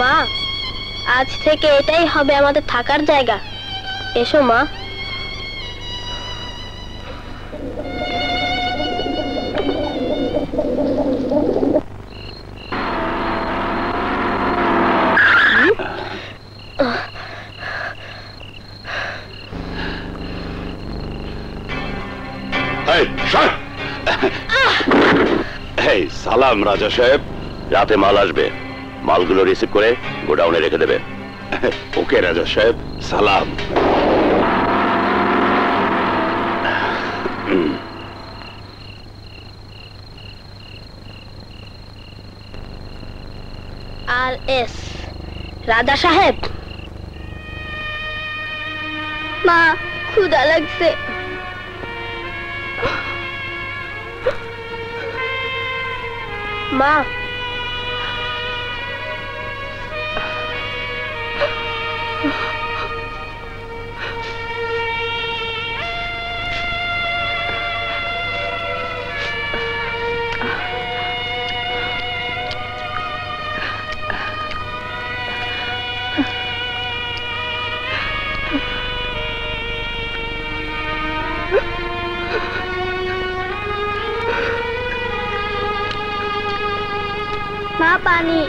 মা, আজ থেকে এটাই হবে আমাদের থাকার জায়গা। এসো মা। সালাম রাজা সাহেব, রাতে মাল আসবে, মালগুলো রিসিভ করে গোডাউনে রেখে দেবে। ওকে রাজা সাহেব, সালাম। আর এস রাজা সাহেব। মা, ক্ষুধা লাগছে। মা, পানি।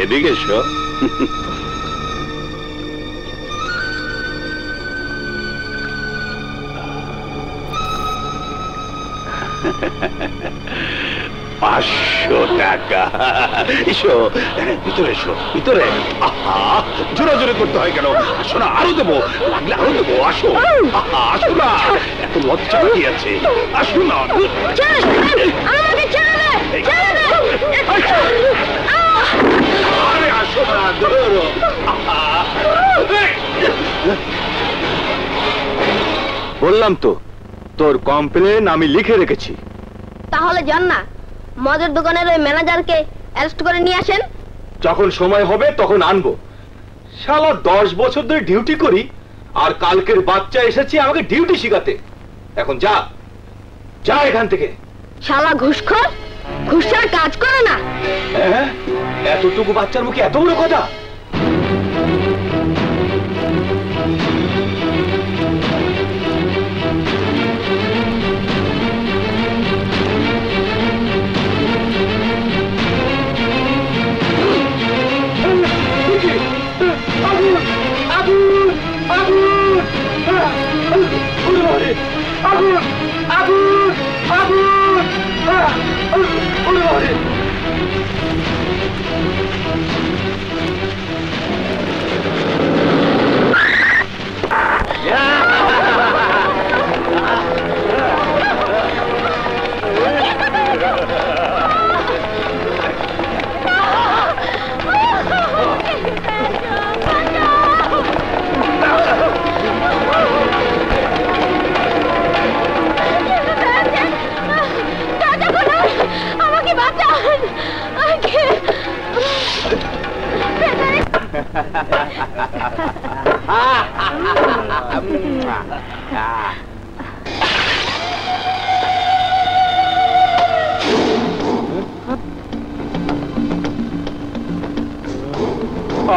এদিকে এসো। টাকা। এসো ভিতরে, এসো ভিতরে। আহা, জোরাজোরি করতে হয় কেন? আসো না, আরো দেবো, লাগলে আরো দেবো। আসো, আসো না, এত লজ্জা কি আছে? আসো না। আরে আসো না, ধরো। বললাম তো, তোর কমপ্লেন আমি লিখে রেখেছি। তাহলে যান না, মদের দোকানের ওই ম্যানেজারকে অ্যারেস্ট করে নিয়ে আসেন। যখন সময় হবে তখন আনবো। শালা 10 বছর ধরে ডিউটি করি, আর কালকের বাচ্চা এসেছে আমাকে ডিউটি শিখাতে। এখন যা, যা এখান থেকে। শালা ঘুষখোর, ঘুষের কাজ করে না। হ্যাঁ, এতটুকু বাচ্চার মুখে এত বড় কথা?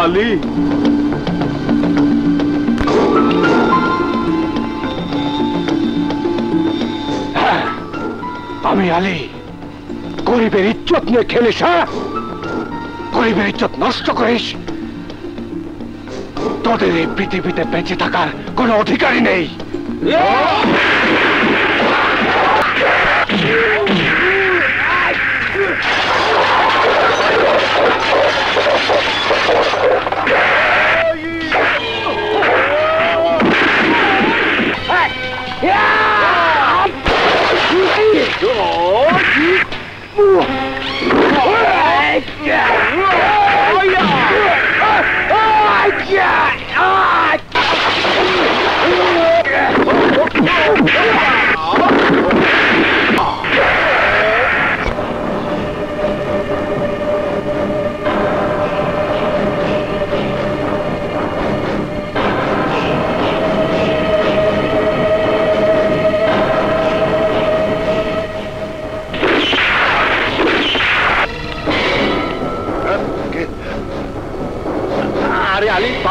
আলী, আমি আলী। গরিবের ইজ্জত নিয়ে খেলিস? গরিবের ইজ্জত নষ্ট করিস? তোদের এই পৃথিবীতে বেঁচে থাকার কোনো অধিকারই নেই।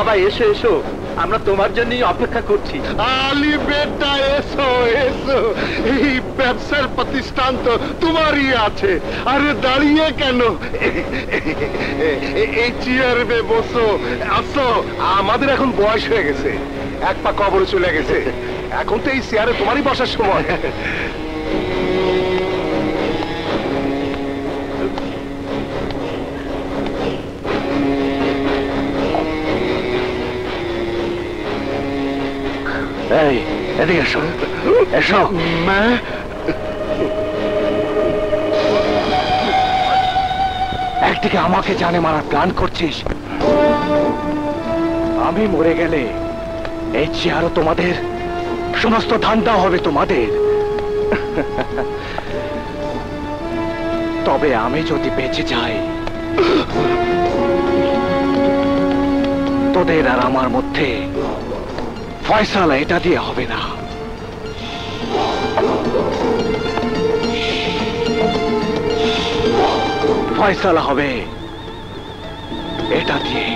বাবা এসো এসো, আমরা তোমার জন্যই অপেক্ষা করছি। আলী বেটা এসো এসো, এই ব্যবসার প্রতিষ্ঠান তো তোমারই আছে, আরে দাঁড়িয়ে কেন, এই চেয়ারে বসো, আসো। আমাদের এখন বয়স হয়ে গেছে, এক পা কবরে চলে গেছে, এখন তো এই চেয়ারে তোমারই বসার সময়। এই এদিকে এসো, এসো। মা, একদিকে আমাকে জানে মারার প্ল্যান করছিস, আমি মরে গেলে এই চেয়ারও তোমাদের, সমস্ত ধান্দা হবে তোমাদের। তবে আমি যদি বেঁচে যাই, তোদের আর আমার মধ্যে ফয়সালা এটা দিয়ে হবে না। ফয়সালা হবে এটা দিয়ে।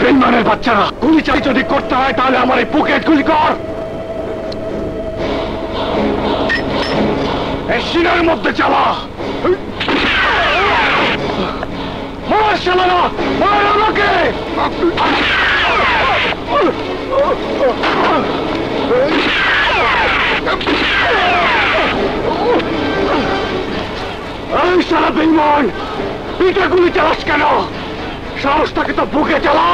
বেঈমানের বাচ্চারা, গুলি চাই যদি করতে হয় তাহলে আমার এই পকেট গুলি কর, এই সিনার মধ্যে চালা। মার শালারা, মার আমাকে। এই শালা বেঈমান, পিঠে গুলি চালাস কেন? সাহসটাকে তো বুকে চালা।